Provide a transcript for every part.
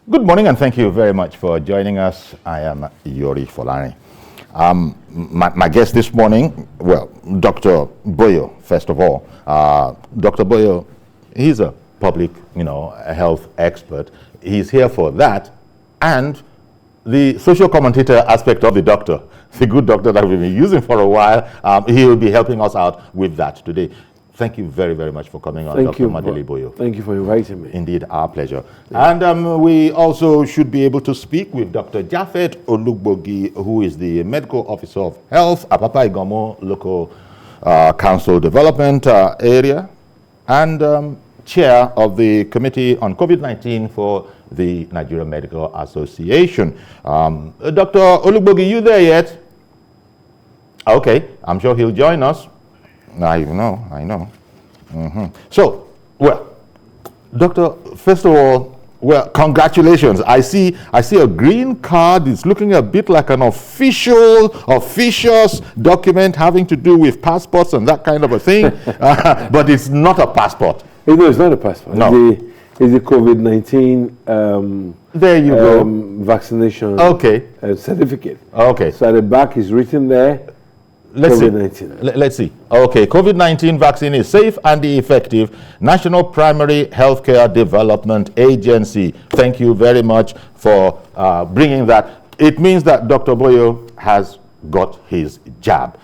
Good morning and thank you very much for joining us. I am Yori Folani. My guest this morning, well, Dr. Boyo, first of all. Dr. Boyo, he's a public, health expert. He's here for that and the social commentator aspect of the doctor, the good doctor that we've been using for a while. He will be helping us out with that today. Thank you very, very much for coming on, Dr. Madele Boyo. Thank you for inviting me. Indeed, our pleasure. Yeah. And we also should be able to speak with Dr. Japhet Olugbogi, who is the Medical Officer of Health, Apapa Igomo Local Council Development Area, and Chair of the Committee on COVID-19 for the Nigerian Medical Association. Dr. Olugbogi, you there yet? Okay, I'm sure he'll join us. I know. So, well, Doctor, first of all, well, congratulations. I see a green card. It's looking a bit like an officious document having to do with passports and that kind of a thing, but it's not a passport. No, it's not a passport. No. It's the COVID-19 there you go. Vaccination certificate. Okay. So at the back is written there, COVID-19. Let's see. Okay, COVID-19 vaccine is safe and effective. National Primary Healthcare Development Agency. Thank you very much for bringing that. It means that Dr. Boyo has got his jab.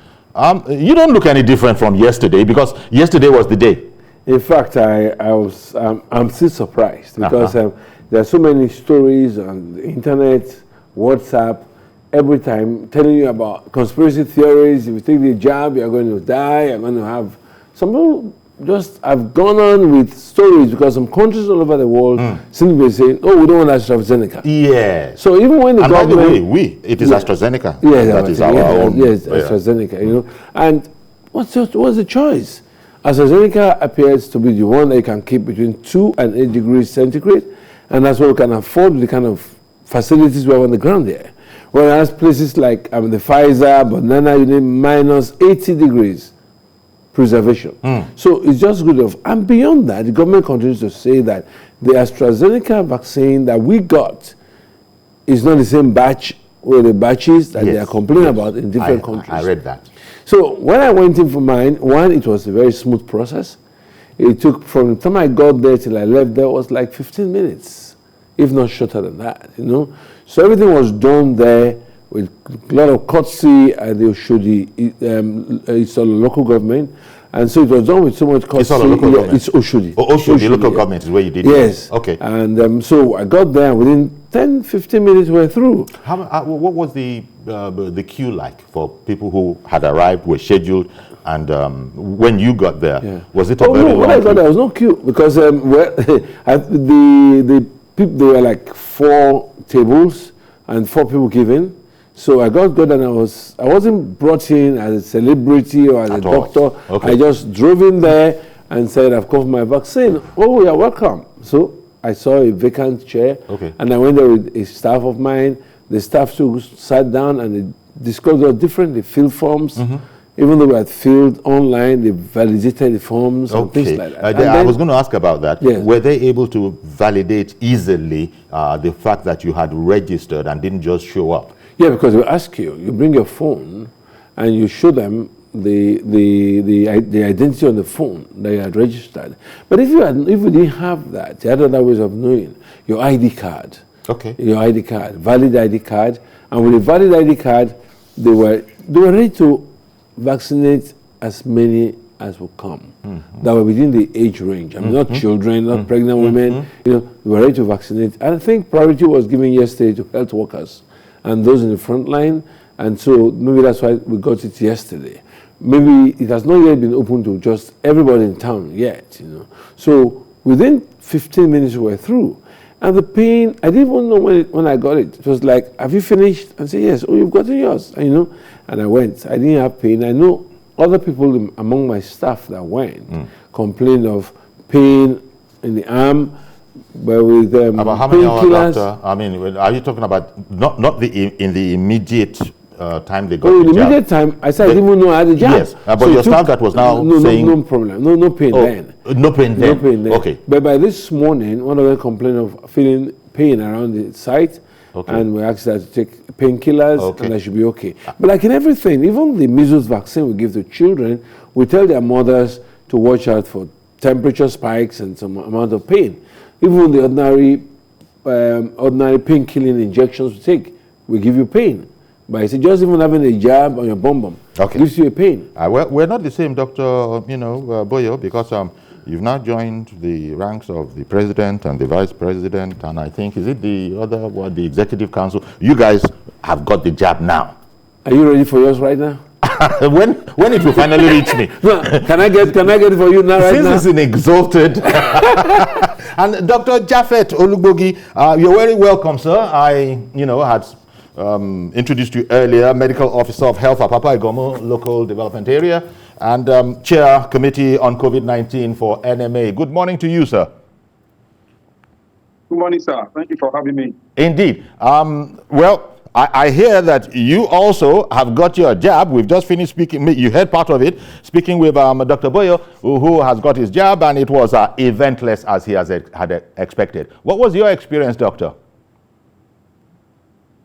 You don't look any different from yesterday because yesterday was the day. In fact, I'm still surprised because there are so many stories on the internet, WhatsApp, every time telling you about conspiracy theories. If you take the jab, you're going to die, you're going to have... Some people just have gone on with stories because some countries all over the world seem to be saying, oh, we don't want AstraZeneca. Yeah. So even when the government... by the way, it is AstraZeneca. Yeah, that is our own. Yes, AstraZeneca, And what's the choice? AstraZeneca appears to be the one that you can keep between 2 and 8 degrees centigrade, and that's what we can afford with the kind of facilities we have on the ground there. Whereas places like the Pfizer, banana, you need minus 80 degrees preservation. So it's just good enough. And beyond that, the government continues to say that the AstraZeneca vaccine that we got is not the same batch with the batches that they are complaining about in different countries. I read that. So when I went in for mine, one, it was a very smooth process. It took from the time I got there till I left there was like 15 minutes, if not shorter than that, So everything was done there with a lot of courtesy at the Oshodi, it's a local government. And so it was done with so much courtesy. It's all a local government? It's Oshodi. Oshodi local government is where you did it? Yes. Okay. And so I got there, within 10, 15 minutes we're through. What was the queue like for people who had arrived, were scheduled, and when you got there, was it a very long when I got queue? there, was no queue because the people, there were like 4 tables and 4 people given. So I got good and I wasn't brought in as a celebrity or as a doctor. Okay. I just drove in there and said, I've come for my vaccine. Oh, you're welcome. So I saw a vacant chair and I went there with a staff of mine. The staff too sat down and they discussed all different, they filled forms. Even though we had filled online, they validated the forms and things like that. I was going to ask about that. Yes. Were they able to validate easily the fact that you had registered and didn't just show up? Yeah, because they ask you, you bring your phone and you show them the identity on the phone that you had registered. But if you didn't have that, the other ways of knowing, your ID card. Okay. Your ID card, valid ID card. And with a valid ID card, they were ready to vaccinate as many as will come that were within the age range. I mean, not children, not pregnant women. They were ready to vaccinate. And I think priority was given yesterday to health workers and those in the front line. And so maybe that's why we got it yesterday. Maybe it has not yet been open to just everybody in town yet. So within 15 minutes we were through. And the pain, I didn't even know when I got it. It was like, have you finished? And I said, yes. Oh, you've gotten yours. And I went. I didn't have pain. I know other people among my staff that went complained of pain in the arm, but with about how many hours after? I mean, are you talking about not in the immediate time they got the in the jab? immediate time, I said I didn't even know I had the jab. Yes, but so your staff that was now saying... No problem, no pain then. No pain then. No pain then. Okay. But by this morning, one of them complained of feeling pain around the site. Okay. And we ask that to take painkillers, Okay. and that should be okay. But like in everything, even the measles vaccine we give to children, we tell their mothers to watch out for temperature spikes and some amount of pain. Even the ordinary pain-killing injections we take, we give you pain. But it's just even having a jab on your bum gives you a pain. Well, we're not the same, Dr. Boyo, because you've now joined the ranks of the president and the vice president, and I think, is it the executive council? You guys have got the jab now. Are you ready for yours right now? when it will finally reach me. No, can I get it for you now? Since right now? it's an exalted. And Dr. Japhet Olugbogi, you're very welcome, sir. I had introduced you earlier, Medical Officer of Health at Papa Igomo Local Development Area, and Chair Committee on COVID-19 for NMA. Good morning to you, sir. Good morning, sir. Thank you for having me. Indeed. Well, I hear that you also have got your jab. We've just finished speaking. You heard part of it, speaking with Dr. Boyo, who has got his jab, and it was eventless as he had expected. What was your experience, doctor?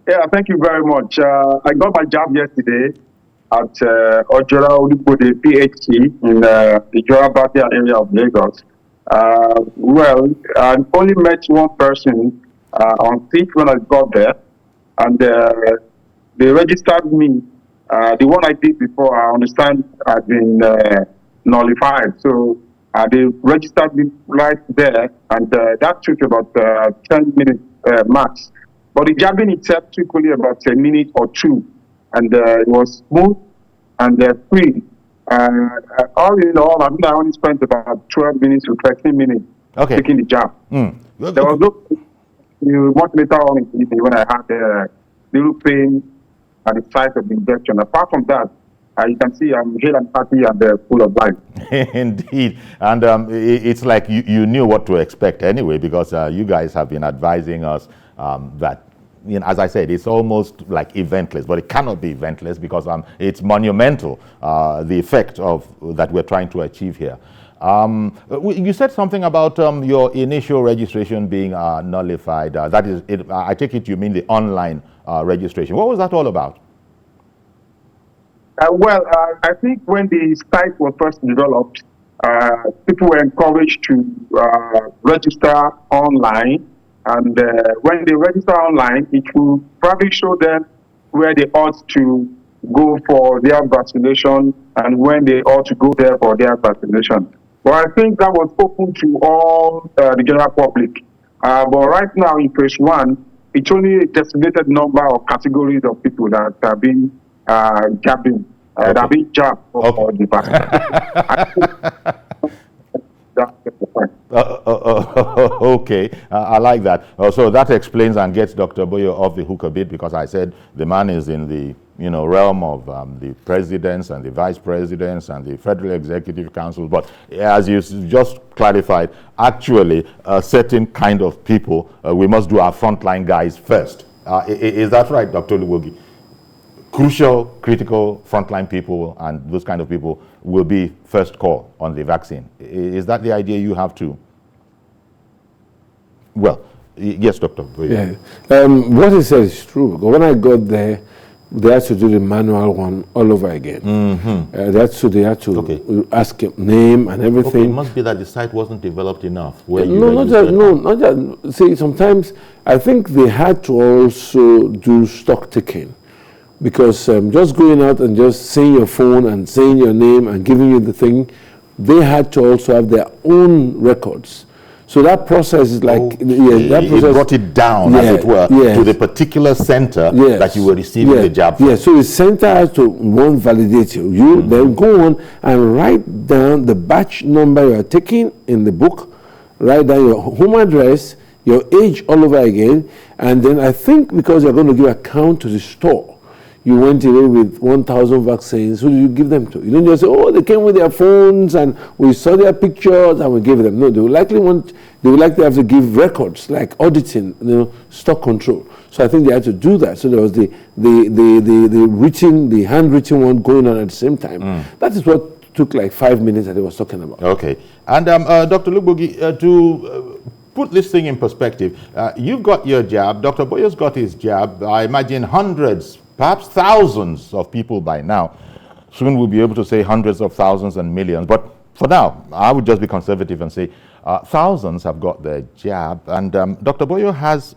Yeah, thank you very much. I got my jab yesterday at Ojora Olubode PHC in the Ijora Batia area of Lagos. Well, I only met one person on seat when I got there, and they registered me. The one I did before, I understand, had been nullified. So they registered me right there, and that took about 10 minutes max. But the jabbing itself took only about a minute or two, and it was smooth and free. All in all, I think I only spent about 12 minutes to 13 minutes taking the jab. There was no much later on in the evening when I had a little pain at the site of the injection. Apart from that, you can see I'm hale and happy and full of life. Indeed. And it's like you knew what to expect anyway, because you guys have been advising us that, as I said, it's almost like eventless, but it cannot be eventless because it's monumental, the effect of that we're trying to achieve here. You said something about your initial registration being nullified. That is, I take it you mean the online registration. What was that all about? I think when the site was first developed, people were encouraged to register online. And when they register online, it will probably show them where they ought to go for their vaccination and when they ought to go there for their vaccination. But I think that was open to all the general public. But right now in phase 1, it's only a designated number of categories of people that have been jabbing, that have been jabbed for the vaccine. Okay, I like that. So that explains and gets Dr. Boyo off the hook a bit, because I said the man is in the realm of the presidents and the vice presidents and the Federal Executive Council. But as you just clarified, actually a certain kind of people, we must do our frontline guys first. Is that right, Dr. Luwogi? Crucial, critical frontline people and those kind of people will be first call on the vaccine. Is that the idea you have too? Well, yes, Doctor. Yeah. What he said is true. When I got there, they had to do the manual one all over again. They had to ask him name and everything. Okay, it must be that the site wasn't developed enough. Not just. See, sometimes I think they had to also do stock taking. Because just going out and just saying your phone and saying your name and giving you the thing, they had to also have their own records. So that process is like, that process, it brought it down, as it were, to the particular center that you were receiving the jab from. Yeah, so the center has to validate you. You then go on and write down the batch number you are taking in the book, write down your home address, your age all over again, and then I think because you're going to give account to the store, you went away with 1,000 vaccines. Who did you give them to? You don't just say, oh, they came with their phones and we saw their pictures and we gave them. No, they would likely have to give records like auditing, stock control. So I think they had to do that. So there was the handwritten one going on at the same time. That is what took like 5 minutes that he was talking about. Okay. And Dr. Lugbogi, to put this thing in perspective. You've got your jab. Dr. Boyo's got his jab. I imagine hundreds, perhaps thousands of people by now. Soon we'll be able to say hundreds of thousands and millions. But for now, I would just be conservative and say thousands have got their jab. And Dr. Boyo has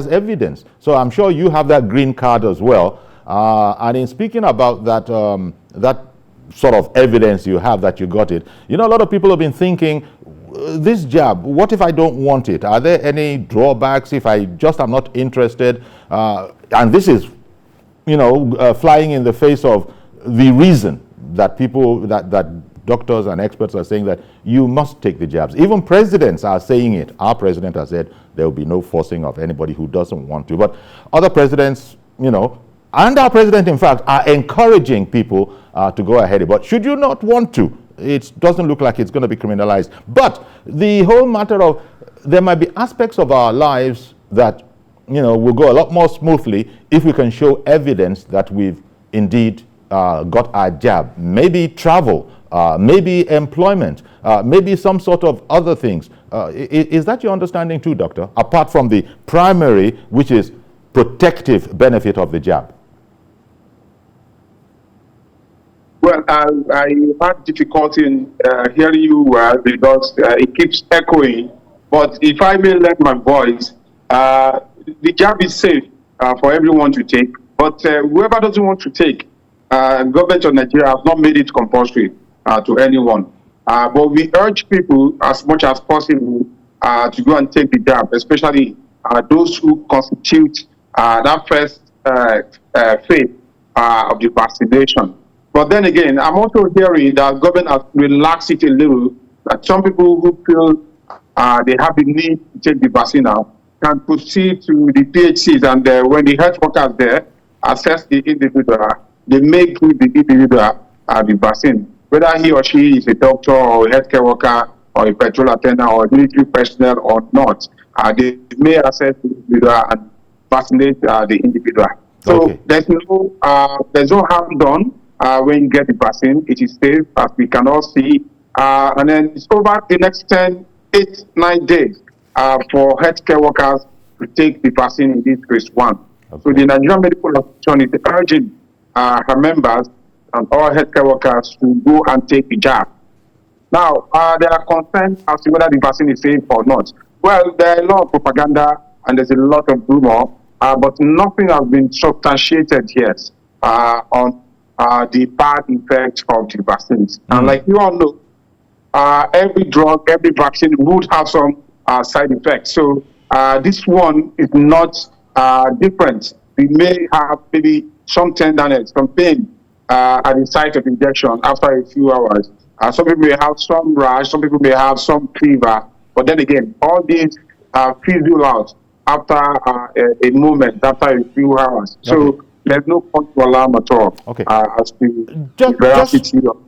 evidence. So I'm sure you have that green card as well. And in speaking about that, that sort of evidence you have that you got it, a lot of people have been thinking, this jab, what if I don't want it? Are there any drawbacks if I just am not interested? And this is, flying in the face of the reason that people, that doctors and experts are saying that you must take the jabs. Even presidents are saying it. Our president has said there will be no forcing of anybody who doesn't want to. But other presidents, and our president, in fact, are encouraging people to go ahead. But should you not want to, it doesn't look like it's going to be criminalized. But the whole matter of, there might be aspects of our lives that, will go a lot more smoothly if we can show evidence that we've indeed got our jab. Maybe travel, maybe employment, maybe some sort of other things. Is that your understanding too, Doctor? Apart from the primary, which is protective benefit of the jab. Well, I had difficulty in hearing you because it keeps echoing. But if I may lend my voice, the jab is safe for everyone to take. But whoever doesn't want to take, government of Nigeria has not made it compulsory to anyone. But we urge people as much as possible to go and take the jab, especially those who constitute that first phase of the vaccination. But then again, I'm also hearing that government has relaxed it a little, that some people who feel they have the need to take the vaccine now can proceed to the PHCs, and when the health workers there assess the individual, they may give the individual the vaccine. Whether he or she is a doctor or a healthcare worker or a petrol attendant or a military personnel or not, they may assess the individual and vaccinate the individual. So Okay. there's no harm done when you get the vaccine. It is safe, as we can all see. And then it's over the next 8-9 days for healthcare workers to take the vaccine in this phase 1. Okay. So the Nigerian Medical Association is urging her members and all healthcare workers to go and take the jab. Now, there are concerns as to whether the vaccine is safe or not. Well, there are a lot of propaganda and there's a lot of rumor, but nothing has been substantiated yet on the bad effects of the vaccines. And like you all know, every drug, every vaccine would have some side effects. So this one is not different. We may have maybe some tenderness, some pain at the site of injection after a few hours. Some people may have some rash, some people may have some fever. But then again, all these fizzle out after a moment, after a few hours. Okay. So there's no point to alarm at all. Okay. As to the veracity of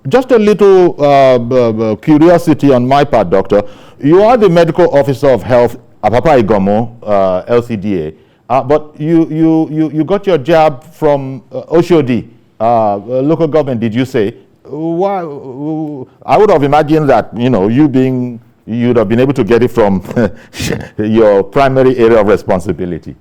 Just a little curiosity on my part, Doctor. You are the Medical Officer of Health at Apapa Igomo, LCDA, but you got your jab from Oshodi, local government, did you say? Why? I would have imagined that, you'd have been able to get it from your primary area of responsibility.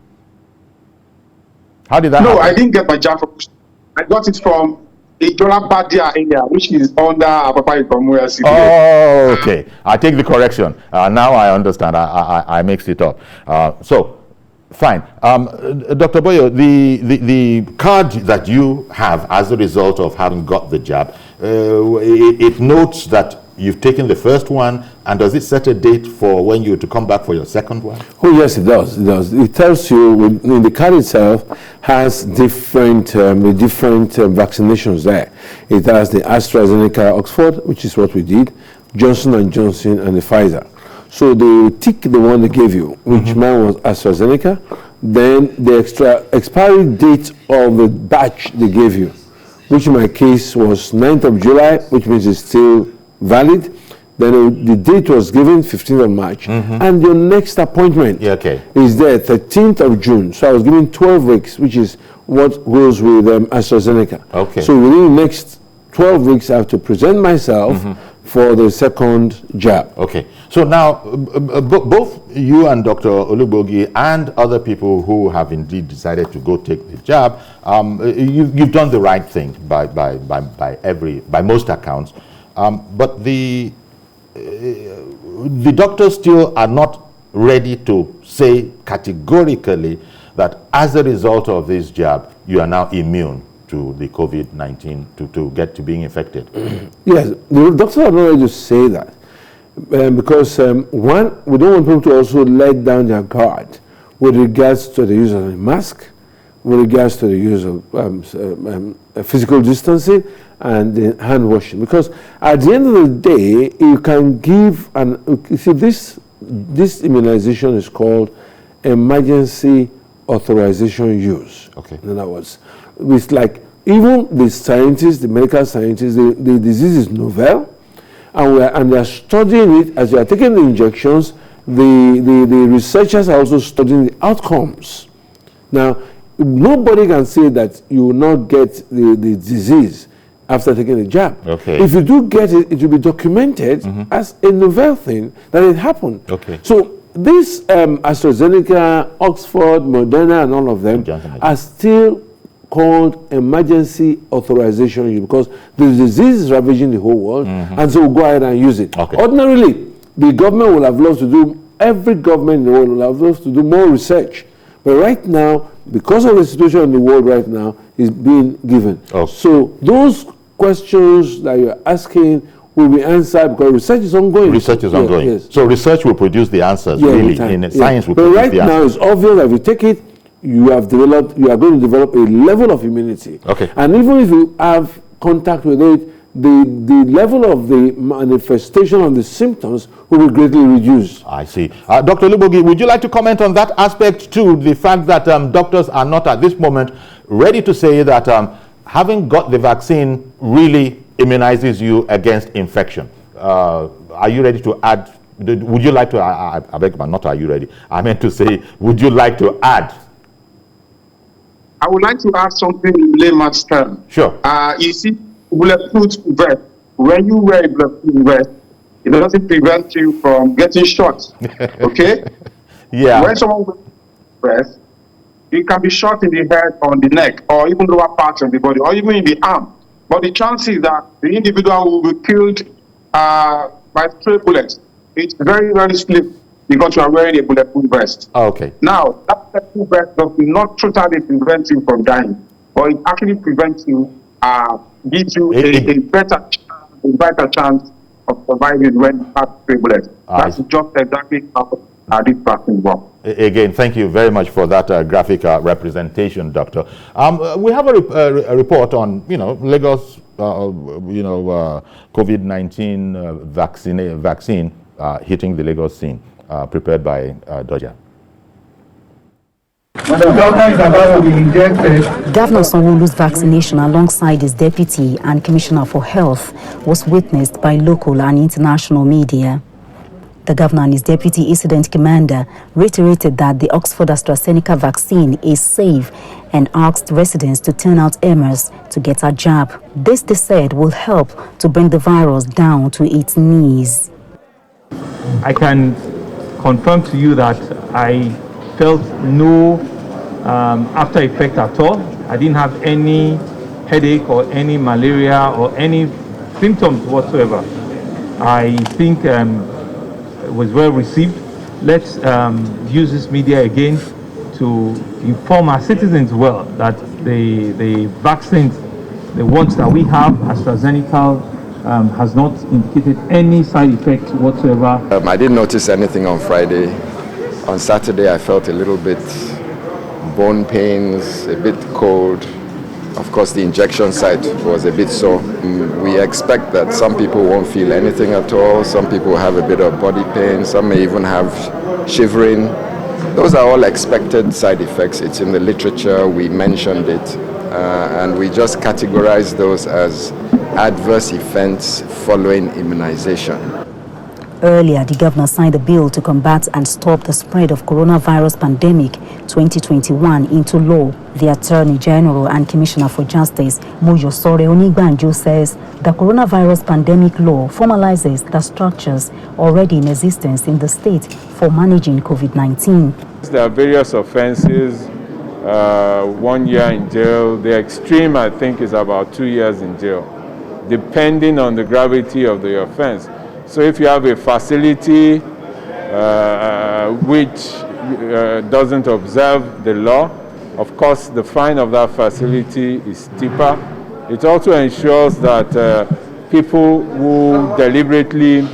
How did that happen? I didn't get my jab from Oshodi. I got it from Ijola Badia area, which is under Apapa Igomo LCDA. Oh, okay. I take the correction. Now I understand. I mixed it up. So, fine. Dr. Boyo, the card that you have as a result of having got the jab, it notes that you've taken the first one, and does it set a date for when you're to come back for your second one? Oh yes, it does. It does. It tells you, the card itself has different vaccinations there. It has the AstraZeneca Oxford, which is what we did, Johnson & Johnson, and the Pfizer. So they will tick the one they gave you, which mine was AstraZeneca. Then the expiry date of the batch they gave you, which in my case was 9th of July, which means it's still valid. Then the date was given 15th of March, and your next appointment is there 13th of June. So I was given 12 weeks, which is what goes with AstraZeneca. Okay. So within the next 12 weeks, I have to present myself for the second jab. Okay. So now, both you and Dr. Olugbogi and other people who have indeed decided to go take the jab, you've done the right thing by most accounts. But the doctors still are not ready to say categorically that as a result of this jab, you are now immune to the COVID-19, to get to being infected. Yes, the doctors are not ready to say that. Because one, we don't want people to also let down their guard with regards to the use of a mask, with regards to the use of physical distancing and hand washing. Because at the end of the day, you can give you see, this immunization is called emergency authorization use. Okay. In other words, it's like even the scientists, the medical scientists, the disease is novel. And they are studying it as they are taking the injections. The researchers are also studying the outcomes. Now, nobody can say that you will not get the disease after taking the jab. Okay. If you do get it, it will be documented as a novel thing that it happened. Okay. So this AstraZeneca, Oxford, Moderna, and all of them are still called emergency authorization use because the disease is ravaging the whole world, and so we'll go ahead and use it. Okay. Ordinarily, the government will have loved to do, every government in the world will have loved to do more research. But right now, because of the situation in the world right now, is being given. Okay. So those questions that you're asking will be answered because research is ongoing. Research is ongoing. Yes. So research will produce the answers, really. Science will but produce right the answers. now, it's obvious that if you take it, you are going to develop a level of immunity. Okay. And even if you have contact with it, the level of the manifestation of the symptoms will be greatly reduced. I see. Dr. Olugbogi, would you like to comment on that aspect too, the fact that doctors are not at this moment ready to say that having got the vaccine really immunizes you against infection? Are you ready to add, would you like to, I beg my, not are you ready, I meant to say, would you like to add? I would like to add something in layman's terms. Sure. You see, bulletproof vest. When you wear a bulletproof vest, it doesn't prevent you from getting shot. Okay? Yeah. When someone wears a vest, you can be shot in the head, on the neck, or even lower parts of the body, or even in the arm. But the chances that the individual will be killed by stray bullets, it's very, very slim because you are wearing a bulletproof vest. Okay. Now, that bulletproof vest does not totally prevent you from dying, but it actually prevents you, gives you a better chance of surviving when you have stray bullets. That's just exactly how this vaccine works. Again, thank you very much for that graphic representation, Doctor. We have a report on, Lagos, COVID-19 vaccine hitting the Lagos scene, prepared by Doja. Governor Sanwo-Olu's vaccination alongside his deputy and commissioner for health was witnessed by local and international media. The governor and his deputy incident commander reiterated that the Oxford AstraZeneca vaccine is safe and asked residents to turn out emirs to get a jab. This, they said, will help to bring the virus down to its knees. I can confirm to you that I felt no after effect at all. I didn't have any headache or any malaria or any symptoms whatsoever. I think it was well received. Let's use this media again to inform our citizens well that the vaccines, the ones that we have, AstraZeneca, has not indicated any side effects whatsoever. I didn't notice anything on Friday. On Saturday, I felt a little bit bone pains, a bit cold. Of course, the injection site was a bit sore. We expect that some people won't feel anything at all. Some people have a bit of body pain. Some may even have shivering. Those are all expected side effects. It's in the literature. We mentioned it. And we just categorize those as adverse events following immunization. Earlier, the governor signed a bill to combat and stop the spread of coronavirus pandemic 2021 into law. The Attorney General and Commissioner for Justice, Mojosore Onigbanjo, says the coronavirus pandemic law formalizes the structures already in existence in the state for managing COVID-19. There are various offenses, 1 year in jail. The extreme, I think, is about 2 years in jail, depending on the gravity of the offense. So if you have a facility which doesn't observe the law, of course the fine of that facility is steeper. It also ensures that people who deliberately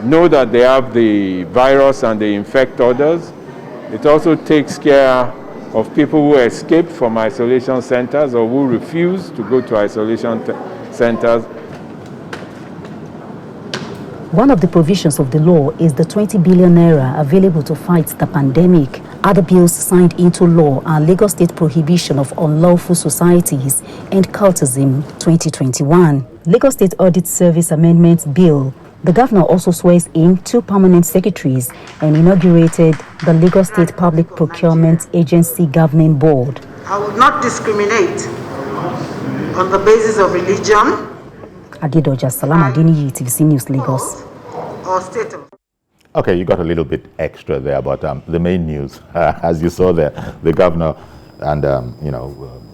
know that they have the virus and they infect others. It also takes care of people who escape from isolation centers or who refuse to go to isolation centers. One of the provisions of the law is the 20 billion naira available to fight the pandemic. Other bills signed into law are Lagos State Prohibition of Unlawful Societies and Cultism 2021, Lagos State Audit Service Amendment Bill. The governor also swears in 2 permanent secretaries and inaugurated the Lagos State Public Procurement Agency Governing Board. I will not discriminate on the basis of religion, Adedoja Salamadini, TVC News, Lagos. or status. Okay, you got a little bit extra there, but the main news, as you saw there, the governor and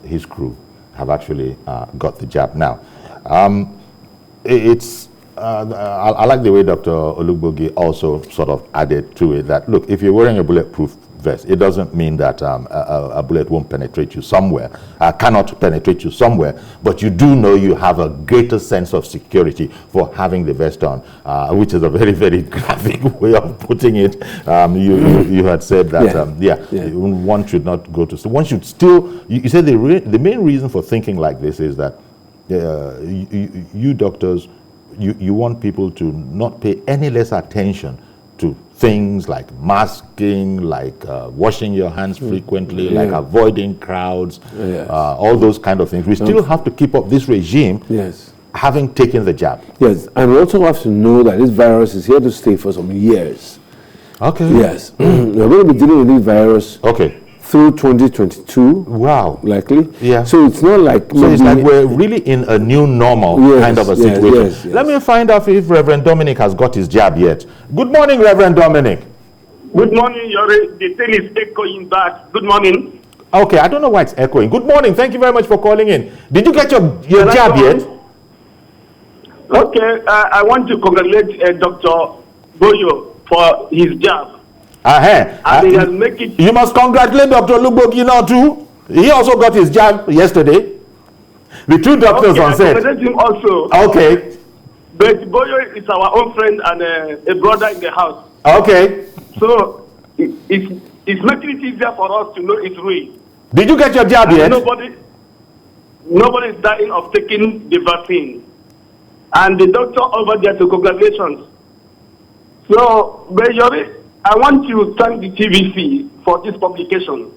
his crew have actually got the jab now. I like the way Dr. Olugbogi also sort of added to it that, look, if you're wearing a bulletproof vest, it doesn't mean that a bullet won't penetrate you somewhere, cannot penetrate you somewhere, but you do know you have a greater sense of security for having the vest on, which is a very, very graphic way of putting it. You had said that, one should not go to, so one should still, you said the main reason for thinking like this is that you doctors, you want people to not pay any less attention to things like masking, like washing your hands frequently, like avoiding crowds, all those kind of things. We still have to keep up this regime, having taken the jab. Yes, and we also have to know that this virus is here to stay for some years. Okay. Yes, we're going to be dealing with this virus through 2022. Wow. Likely. Yeah. So it's not like... So it's like we're really in a new normal kind of a situation. Yes. Let me find out if Reverend Dominic has got his jab yet. Good morning, Reverend Dominic. Good morning, Yori. The thing is echoing back. Good morning. Okay, I don't know why it's echoing. Good morning. Thank you very much for calling in. Did you get your jab yet? Okay, I want to congratulate Dr. Boyo for his jab. And he has make it. You must congratulate Dr. Olugbogi now too. He also got his jab yesterday. The 2 doctors on set. I congratulate him also. Okay. But Boyo is our own friend and a brother in the house. Okay. So it's making it easier for us to know it's real. Did you get your jab yet? Nobody is dying of taking the vaccine. And the doctor over there, so congratulations. So, Bayori, I want to thank the TVC for this publication.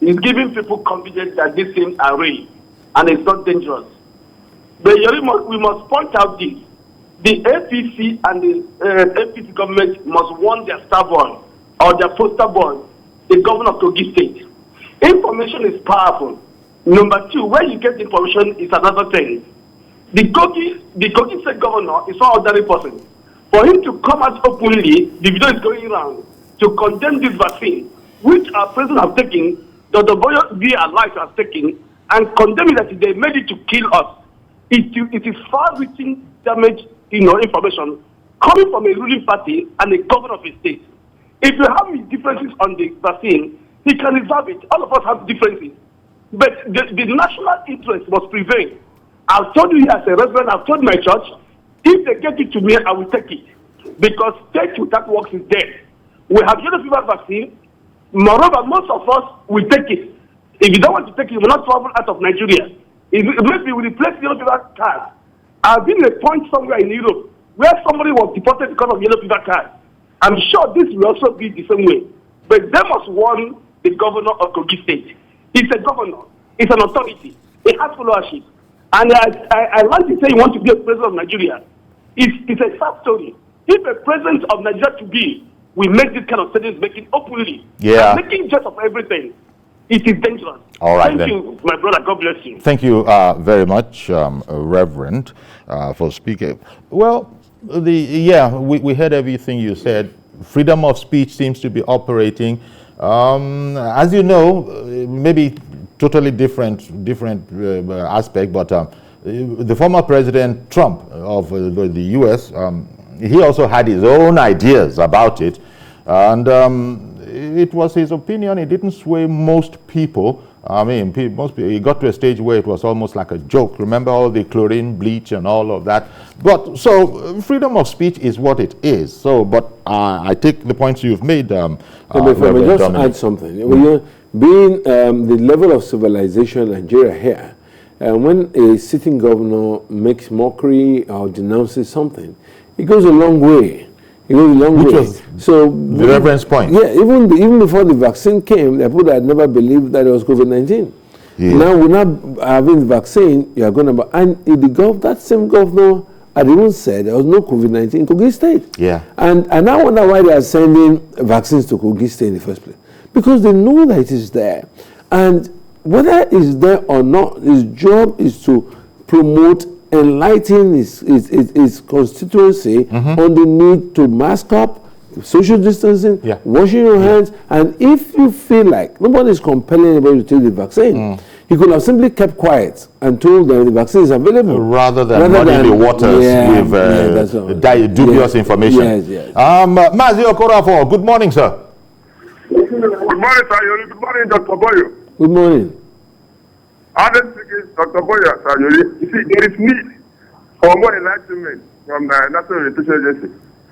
It's giving people confidence that these things are real and it's not dangerous. But we must point out this. The APC and the APC government must warn their star boy or their poster boy, the governor of Kogi State. Information is powerful. Number 2, where you get information is another thing. The Kogi State governor is not an ordinary person. For him to come out openly, the video is going around, to condemn this vaccine, which our president has taken, Dr. Boyo via life has taken, and condemn it that they made it to kill us. It is far-reaching damage, information coming from a ruling party and a governor of a state. If you have differences on the vaccine, he can resolve it. All of us have differences. But the national interest must prevail. I've told you here as a resident, I've told my church, if they get it to me, I will take it. Because state without works is dead. We have yellow fever vaccine. Moreover, most of us will take it. If you don't want to take it, you will not travel out of Nigeria. Maybe we replace yellow fever card. I've been at a point somewhere in Europe where somebody was deported because of yellow fever card. I'm sure this will also be the same way. But they must warn the governor of Kogi State. He's a governor. He's an authority. He has followership. And I like to say you want to be a president of Nigeria. It's a sad story. If a president of Nigeria to be will make this kind of statements, making openly, Yeah. and making jest of everything, it is dangerous. All right, Thank then. you, my brother. God bless you. Thank you very much, Reverend, for speaking. Well, we heard everything you said. Freedom of speech seems to be operating. As you know, maybe totally different aspect, but the former President Trump of the U.S., he also had his own ideas about it, and it was his opinion. It didn't sway most people. I mean, most people, it got to a stage where it was almost like a joke. Remember all the chlorine bleach and all of that. But so freedom of speech is what it is. So, but I take the points you've made. If I may just add something. Being the level of civilization in Nigeria here, when a sitting governor makes mockery or denounces something, it goes a long way. It goes a long way. Was so the reference point. Yeah, even before the vaccine came, the people that had never believed that it was COVID-19. Yeah. Now we're not having the vaccine. You are going to, and that same governor had even said there was no COVID-19 in Kogi State. Yeah. And I wonder why they are sending vaccines to Kogi State in the first place, because they know that it is there, and whether it's there or not, his job is to promote, enlighten his constituency on the need to mask up, social distancing, washing your hands, and if you feel like nobody is compelling anybody to take the vaccine, he could have simply kept quiet and told them the vaccine is available. Rather than muddying the waters with dubious information. Yes. Mazi Okorafor, good morning, sir. Good morning, sir. Good morning, Dr. Boyo. Good morning. Honestly, Dr. Boyo, sir, you see, there is need for more enlightenment from the National Orientation Agency.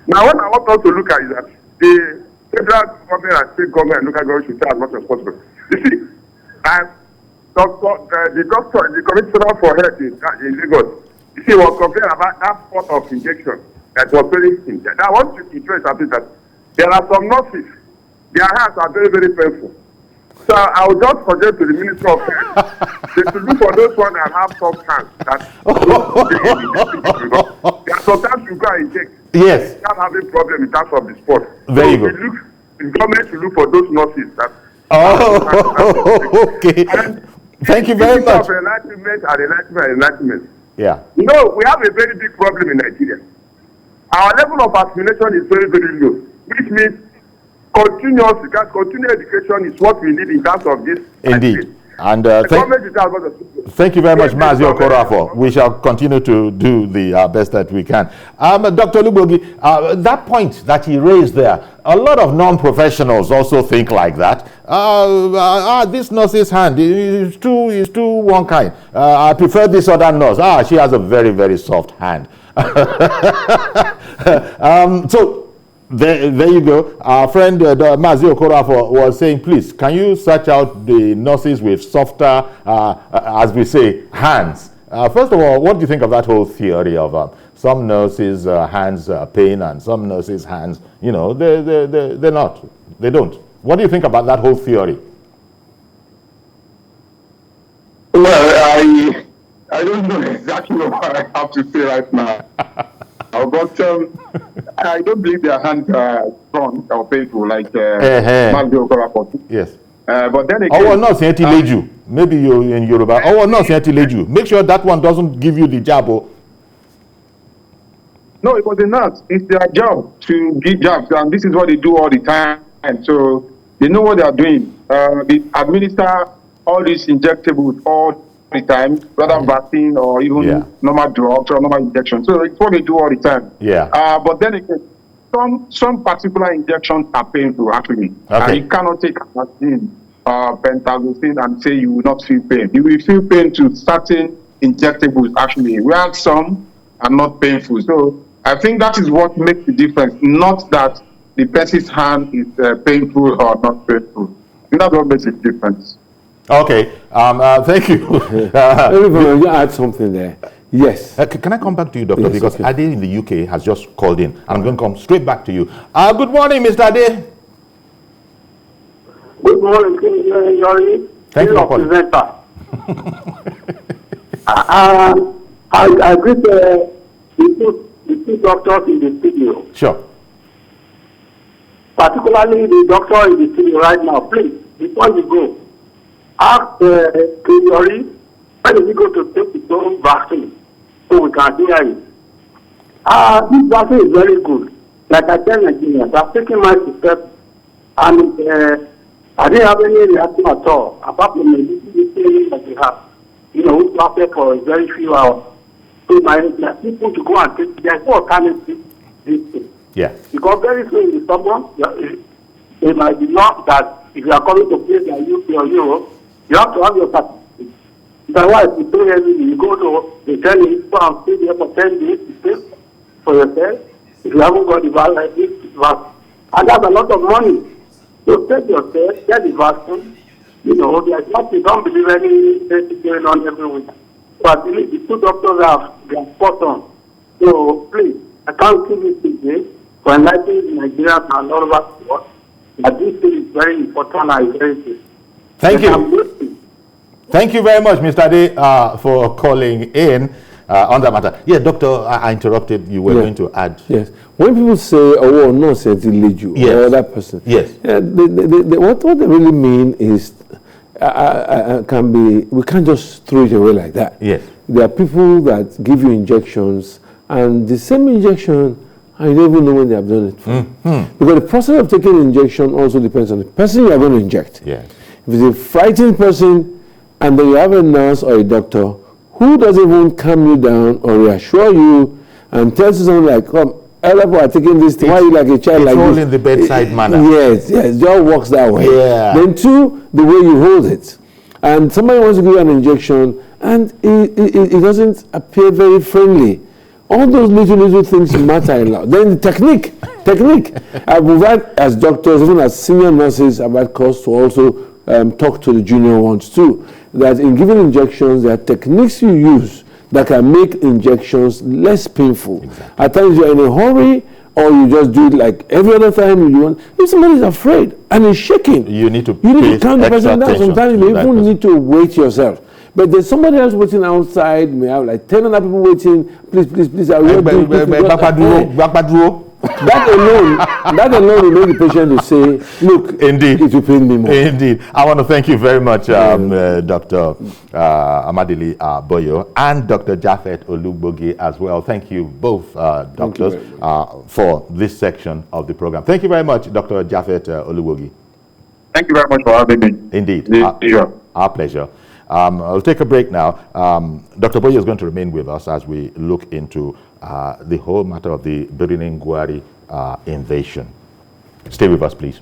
Now, what I want us to look at is that the federal government and state government and local government should try as much as possible. You see, the commissioner for health in Lagos, you see, was complaining about that spot of injection that was very thin. Now, I want to interest something that there are some nurses, their hands are very, very painful. So I would just suggest to the Minister of Health to look for those ones that have soft hands. Sometimes you go and inject. Yes. You can't have a problem in terms of the sport. Very good. The government should look for those nurses that. Okay. Thank you very much. Enlightenment. Yeah. You know, we have a very big problem in Nigeria. Our level of vaccination is very, very low, which means continuous education is what we need in terms of this. Indeed. And thank you very much, Mazi Okorafor. We shall continue to do the best that we can. Dr. Olugbogi, that point that he raised there, a lot of non-professionals also think like that. This nurse's hand is too one kind. I prefer this other nurse. She has a very, very soft hand. So there you go. Our friend Mazi Okorafor was saying, please, can you search out the nurses with softer, as we say, hands? First of all, what do you think of that whole theory of some nurses' hands pain and some nurses' hands, they're not. They don't. What do you think about that whole theory? Well, I don't know exactly what I have to say right now. But I don't believe their hands are strong or painful like Mazi Okorafor. Yes. But then again, maybe you're in Yoruba. Make sure that one doesn't give you the jab. No, it was a nurse. It's their job to give jabs, and this is what they do all the time. And so they know what they are doing. They administer all these injectables all the time, whether vaccine or even normal drugs or normal injections. So it's what they do all the time. Yeah. But then again, some particular injections are painful actually. Okay. You cannot take a vaccine, pentazocine, and say you will not feel pain. You will feel pain to certain injectables actually, whereas some are not painful. So I think that is what makes the difference, not that the person's hand is painful or not painful. That's what makes the difference. Okay, thank you. Let me add something there. Yes. Can I come back to you, Doctor? Yes, because Ade in the UK has just called in. I'm going to come straight back to you. Good morning, Mr. Ade. Good morning, King. Thank you for calling. I greet the two doctors in the studio. Sure. Particularly the doctor in the studio right now. Please, before you go, ask Kiyori, when did he go to take his own vaccine so we can hear it? This vaccine is very good. Like I tell Nigerians, I've taken my step and I didn't have any reaction at all, apart from the little feeling that you have. You know, which lasted for a very few hours. So my people to go and take, there's no alternative this thing. Yeah. Because very soon in someone, it might be not that if you are coming to place like UK or Europe, you have to have your certificate. Otherwise, you pay everything. You go to the tell you go and stay there for 10 days to pay for yourself. If you haven't got the vaccine like this, and that's a lot of money. So take yourself, get the vaccine. You know, there's nothing, don't believe anything going on everywhere. But the two doctors they are spot on. So please, I can't give you today for enlightening Nigerians and all over the world. But this thing is very important and very good. Thank you. Thank you very much, Mr. Ade, for calling in on that matter. Yeah, Doctor, I interrupted. You were going to add. Yes. When people say, oh, no, say it lead you, or that person. Yes. What they really mean is, we can't just throw it away like that. Yes. There are people that give you injections, and the same injection, and you don't even know when they have done it for. Because the process of taking injection also depends on the person you are going to inject. Yes. If it's a frightened person, and then you have a nurse or a doctor who doesn't even calm you down or reassure you and tells you something like, come, other people are taking this, why are you like a child like this? It's all in the bedside manner. Yes, it just works that way. Yeah. Then two, the way you hold it. And somebody wants to give you an injection, and it doesn't appear very friendly. All those little things matter a lot. Then the technique. We've had, as doctors, even as senior nurses, I've had cause to also talk to the junior ones too, that in giving injections, there are techniques you use that can make injections less painful. Exactly. At times you're in a hurry, or you just do it like every other time you want. If somebody is afraid and is shaking, you need to calm the person down. Sometimes you even need to wait yourself. But there's somebody else waiting outside, may have like 10 other people waiting, please, I will do this. That alone will make the patient to say, look, indeed, it will pain me more. Indeed. I want to thank you very much, Dr. Amadili Boyo and Dr. Japhet Olugbogi as well. Thank you both, doctors, for this section of the program. Thank you very much, Dr. Japhet Olugbogi. Thank you very much for having me. Indeed. Our pleasure. I'll take a break now. Dr. Boyo is going to remain with us as we look into the whole matter of the Birnin Gwari invasion. Stay with us, please.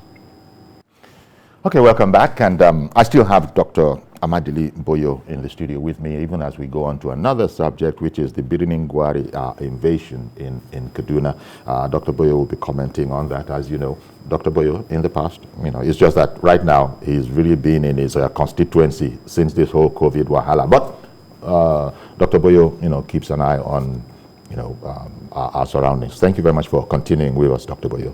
Okay, welcome back. And I still have Dr. Amadili Boyo in the studio with me, even as we go on to another subject, which is the Birnin Gwari invasion in Kaduna. Dr. Boyo will be commenting on that. As you know, Dr. Boyo, in the past, it's just that right now he's really been in his constituency since this whole COVID wahala. But Dr. Boyo, keeps an eye on, our surroundings. Thank you very much for continuing with us, Dr. Boyo.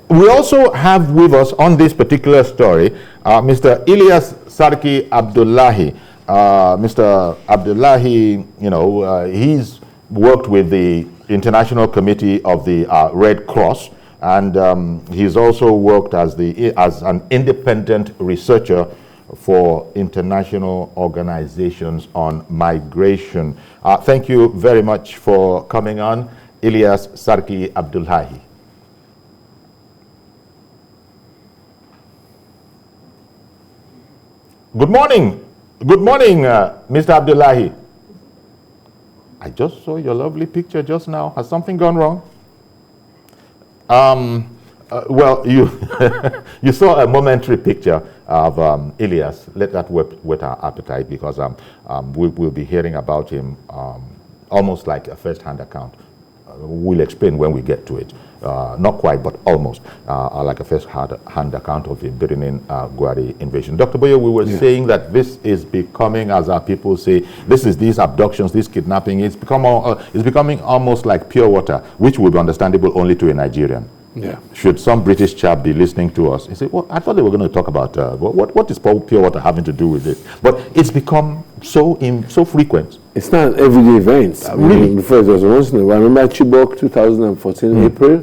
We also have with us on this particular story, Mr. Ilyas Sarki Abdullahi. Mr. Abdullahi, he's worked with the International Committee of the Red Cross, and he's also worked as an independent researcher for international organizations on migration. Thank you very much for coming on, Ilyas Sarki Abdullahi. Good morning. Good morning, Mr. Abdullahi. I just saw your lovely picture just now. Has something gone wrong? Well, you saw a momentary picture of Ilyas. Let that whet our appetite, because we'll be hearing about him almost like a first-hand account. We'll explain when we get to it. Not quite, but almost like a first-hand account of the Birnin Gwari invasion. Dr. Boyo, we were saying that this is becoming, as our people say, these abductions, this kidnapping, it's becoming almost like pure water, which would be understandable only to a Nigerian. Yeah. Should some British chap be listening to us, he say, well, I thought they were going to talk about what is pure water having to do with it? But it's become so frequent. It's not an everyday event. Really? Before it was once in a while. I remember Chibok 2014 April,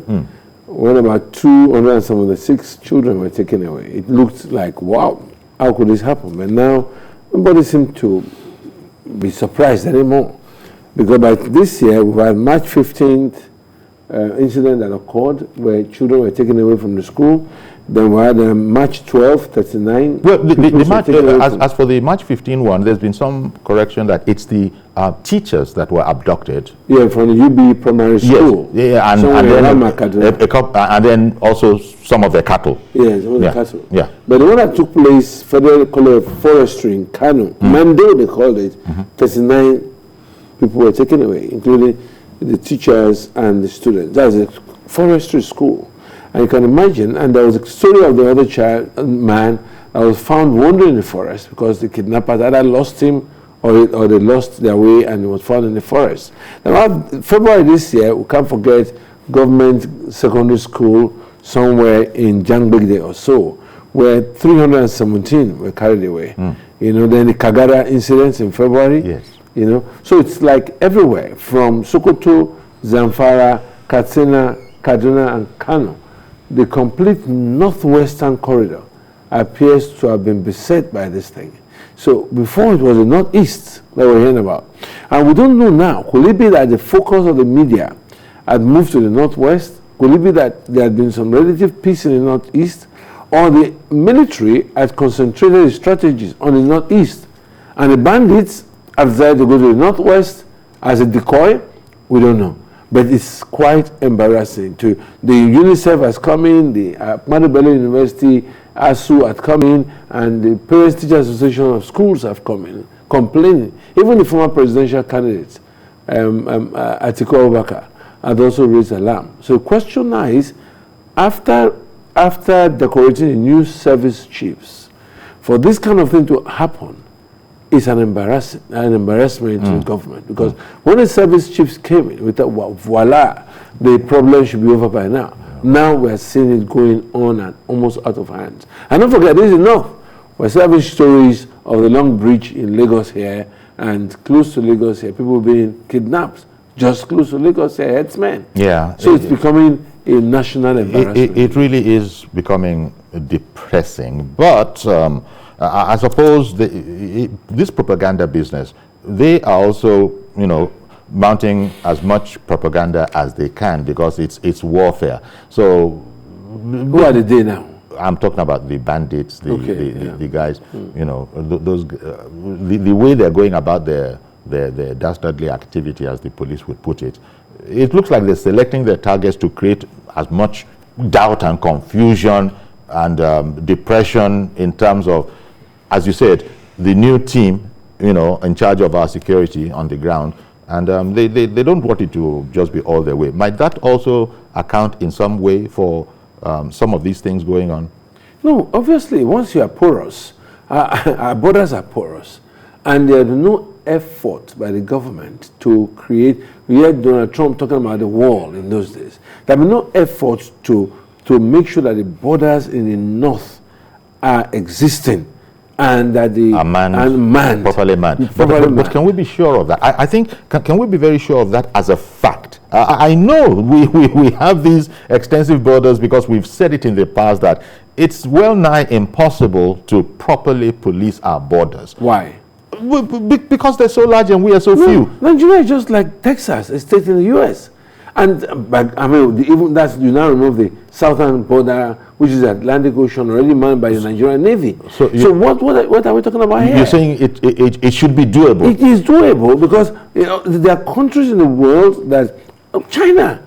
when about 276 children were taken away. It looked like, wow, how could this happen? But now, nobody seems to be surprised anymore. Because by this year, we had March 15th incident that occurred where children were taken away from the school. Then we had March 12th, 39. Well, as for the March 15 one, there's been some correction that it's the teachers that were abducted. Yeah, from the UB primary school. Yes, yeah, and then also some of the cattle. Yeah, some of the cattle. Yeah. But the one that took place, Federal College of Forestry in Kano, Mando they called it, 39 people were taken away, including the teachers and the students. That's a forestry school. And you can imagine, and there was a story of the other man that was found wandering in the forest because the kidnappers either lost him or they lost their way and he was found in the forest. Now, February this year, we can't forget government secondary school somewhere in Jangbegde or so, where 317 were carried away. You know, then the Kagara incidents in February. Yes. You know, so it's like everywhere from Sokoto, Zamfara, Katsina, Kaduna, and Kano. The complete northwestern corridor appears to have been beset by this thing. So before it was the northeast that we're hearing about. And we don't know now, could it be that the focus of the media had moved to the northwest? Could it be that there had been some relative peace in the northeast? Or the military had concentrated its strategies on the northeast? And the bandits have decided to go to the northwest as a decoy? We don't know. But it's quite embarrassing. The UNICEF has come in, the Ahmadu Bello University, ASU had come in, and the Parents Teachers Association of Schools have come in, complaining. Even the former presidential candidate, Atiku Abubakar, had also raised alarm. So the question now is, after decorating the new service chiefs, for this kind of thing to happen, is an embarrassment to the government, because when the service chiefs came in, we thought, well, voila, the problem should be over by now. Now we're seeing it going on and almost out of hand. And don't forget, this is enough. We're having stories of the long bridge in Lagos here, and close to Lagos here, people being kidnapped, just close to Lagos here, headsmen. Yeah. So it's becoming a national embarrassment. It really is becoming depressing, but I suppose this propaganda business, they are also, you know, mounting as much propaganda as they can because it's warfare. So, who are they now? I'm talking about the bandits, the guys. You know, those the way they're going about their dastardly activity, as the police would put it. It looks like they're selecting their targets to create as much doubt and confusion and depression in terms of, as you said, the new team, you know, in charge of our security on the ground, and they don't want it to just be all their way. Might that also account in some way for some of these things going on? No, obviously, once you are porous, our borders are porous, and there is no effort by the government to create. We had Donald Trump talking about the wall in those days. There have been no effort to make sure that the borders in the north are existing and that they are manned. Properly manned. But can we be sure of that? I think, can we be very sure of that as a fact? I know we have these extensive borders because we've said it in the past that it's well nigh impossible to properly police our borders. Why? Because they're so large and we are so few. Nigeria is just like Texas, a state in the U.S. And but, I mean, even that's, you now remove the southern border, which is the Atlantic Ocean, already manned by the Nigerian Navy. So what are we talking about here? You're saying it should be doable. It is doable because, you know, there are countries in the world that China,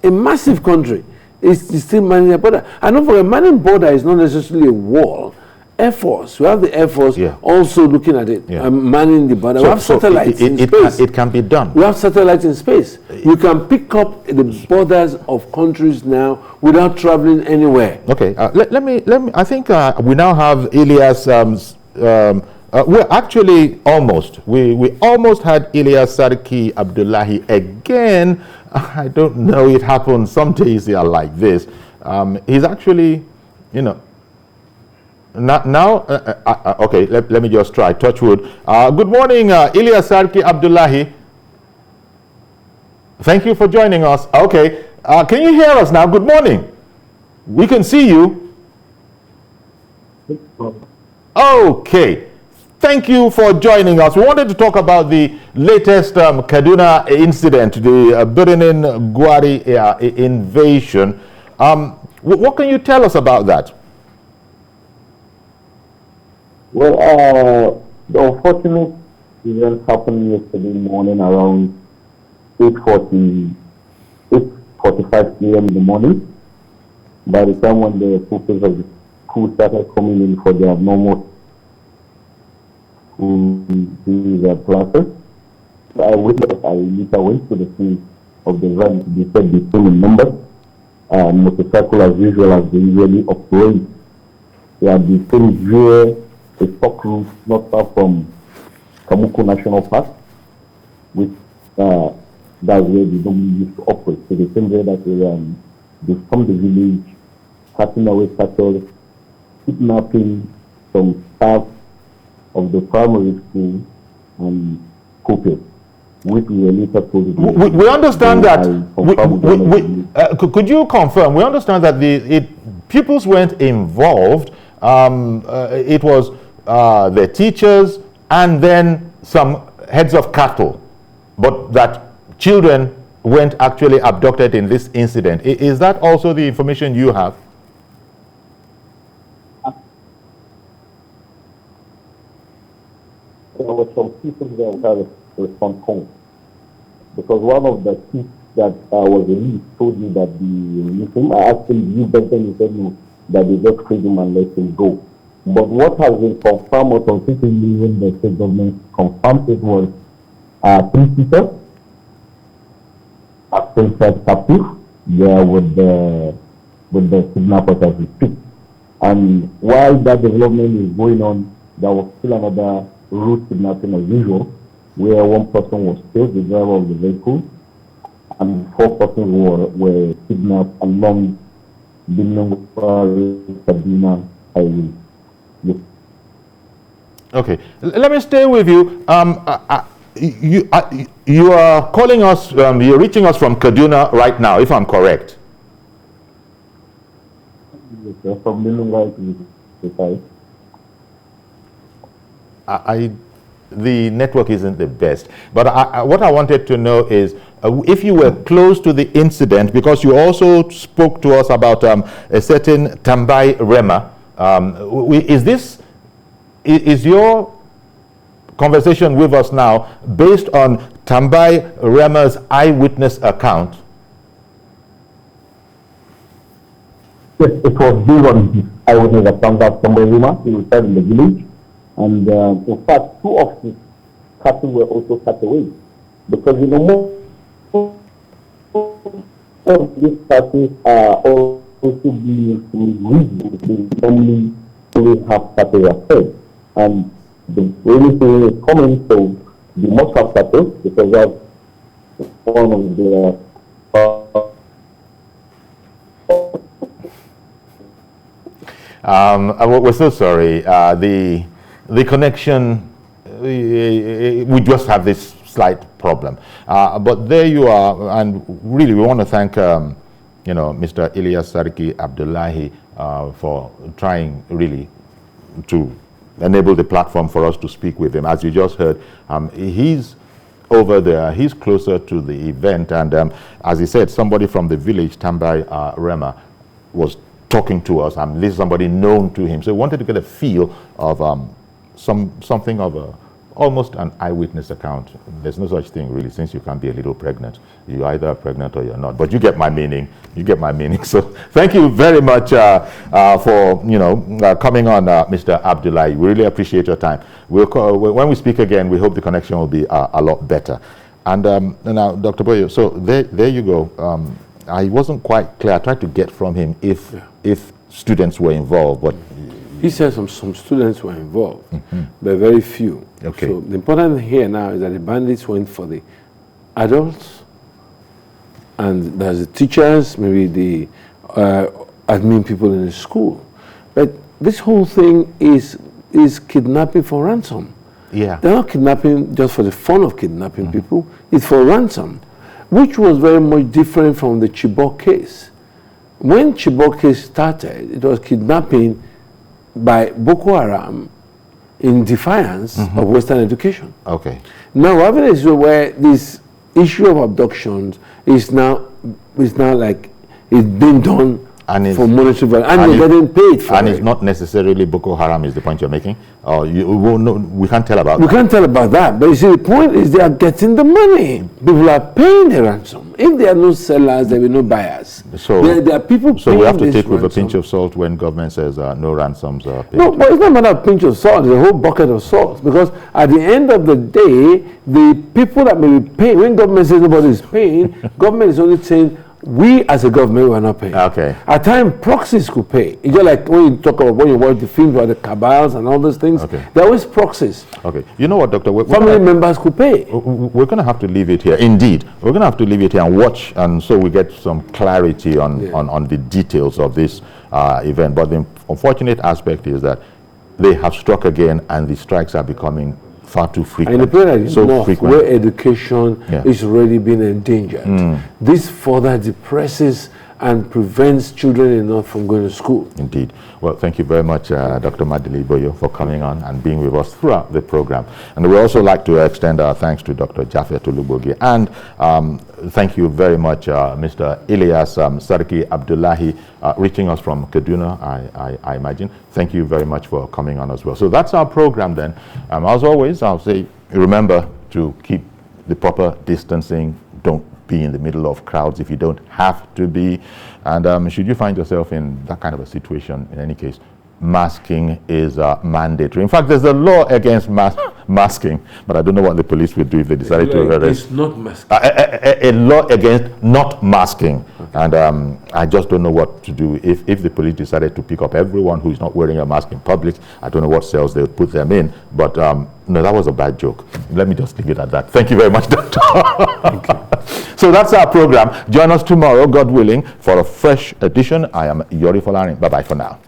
a massive country, is still manning their border. And don't forget, manning border is not necessarily a wall. Air Force, we have the Air Force also looking at it, manning the border. We have satellites in space. It can be done. We have satellites in space. You can pick up the borders of countries now without traveling anywhere. Okay, let me. I think we now have Ilyas. We're actually almost. We almost had Ilyas Sarki Abdullahi again. I don't know. It happens. Some days they are like this. He's actually, you know. Okay, let me just try. Touch wood. Good morning, Ilyas Sarki Abdullahi. Thank you for joining us. Okay, can you hear us now? Good morning. We can see you. Okay. Thank you for joining us. We wanted to talk about the latest Kaduna incident, the Birnin Gwari invasion. What can you tell us about that? Well, the unfortunate event happened yesterday morning around 8:45 p.m. in the morning. By the time when the pupils of the school started coming in for their normal their classes, I later went to the scene of the event. They said the same number. Motorcycle as usual as they usually operate. They are the same where a stock route not far from Kamuku National Park, which that's where they don't used to operate. So the same way that they from the village, cutting away cattle, kidnapping some staff of the primary school and pupils, which we were later told. We understand that. Could you confirm? We understand that the pupils weren't involved. It was the teachers and then some heads of cattle, but that children weren't actually abducted in this incident. Is that also the information you have? There were some people that had a response home, because one of the kids that was released told me that I asked him, you better, he said no, that they just freed him and let him go. But what has been confirmed authentically when the state government confirmed it was 3 teachers are still captive there with the kidnappers as we speak. And while that development is going on, there was still another route kidnapping as usual, where one person was killed, the driver of the vehicle, and 4 persons were kidnapped along the Kaduna highway. Yes. Okay, let me stay with you. You are calling us, you're reaching us from Kaduna right now, if I'm correct. Yes, from Minunga to the network isn't the best, but what I wanted to know is if you were close to the incident, because you also spoke to us about a certain Tambai Rema. Is your conversation with us now based on Tambai Rema's eyewitness account? Yes, it was based on his eyewitness account that Tambai Rema, he was in the village. And in fact, 2 of his cattle were also cut away. Because most of these cattle are also being reasoned. They normally only have cattle affair. And the only thing is coming, so they must have cattle because that's one of their we're so sorry. The connection, we just have this slight problem. But there you are, and really we want to thank Mr. Ilyas Sarki Abdullahi for trying really to enable the platform for us to speak with him. As you just heard, he's over there, he's closer to the event, and as he said, somebody from the village, Tambai Rema, was talking to us, and this is somebody known to him. So we wanted to get a feel of something of almost an eyewitness account. There's no such thing really, since you can't be a little pregnant. You either are pregnant or you're not. But you get my meaning. You get my meaning. So thank you very much for coming on, Mr. Abdullahi. We really appreciate your time. When we speak again, we hope the connection will be a lot better. And now, Dr. Boyo, so there you go. I wasn't quite clear. I tried to get from him if students were involved, but he said some students were involved, but very few. Okay. So the important thing here now is that the bandits went for the adults, and there's the teachers, maybe the admin people in the school. But this whole thing is kidnapping for ransom. Yeah. They're not kidnapping just for the fun of kidnapping people. It's for ransom, which was very much different from the Chibok case. When Chibok case started, it was kidnapping by Boko Haram in defiance of Western education. Okay. Now we're having a situation where this issue of abductions is now like it's being done for monetary value, and they're getting paid for it. And it's not necessarily Boko Haram is the point you're making? Or we won't know, we can't tell about that? We can't tell about that, but you see, the point is they are getting the money. People are paying the ransom. If there are no sellers, there will be no buyers. So there are people so we have to take with a ransom. pinch of salt when government says no ransoms are paid. No, but it's not a matter of pinch of salt, it's a whole bucket of salt. Because at the end of the day, the people that may be paying, when government says nobody is paying, government is only saying, we as a government were not paying. Okay. At times, proxies could pay. It's just like when you talk about, when you watch the films about the cabals and all those things, there are always proxies. Okay. You know what, Doctor? Family members could pay. We're going to have to leave it here. Indeed. We're going to have to leave it here and watch, and so we get some clarity on the details of this event. But the unfortunate aspect is that they have struck again, and the strikes are becoming far too frequent. And the period is so frequent. where education is already being endangered. This further depresses and prevents children in North from going to school. Indeed. Well, thank you very much, Dr. Madili Boyo, for coming on and being with us throughout the program. And we also like to extend our thanks to Dr. Japhet Olugbogi. And thank you very much, Mr. Ilyas Sarki Abdullahi, reaching us from Kaduna, I imagine. Thank you very much for coming on as well. So that's our program then. As always, I'll say, remember to keep the proper distancing. Don't be in the middle of crowds if you don't have to be. And should you find yourself in that kind of a situation, in any case, masking is mandatory. In fact, there's a law against masking, but I don't know what the police would do if they decided to arrest. It's not masking. A law against not masking. And I just don't know what to do if the police decided to pick up everyone who is not wearing a mask in public. I don't know what cells they would put them in. But no, that was a bad joke. Let me just leave it at that. Thank you very much, Doctor. Thank you. So that's our program. Join us tomorrow, God willing, for a fresh edition. I am Yori Folarin. Bye-bye for now.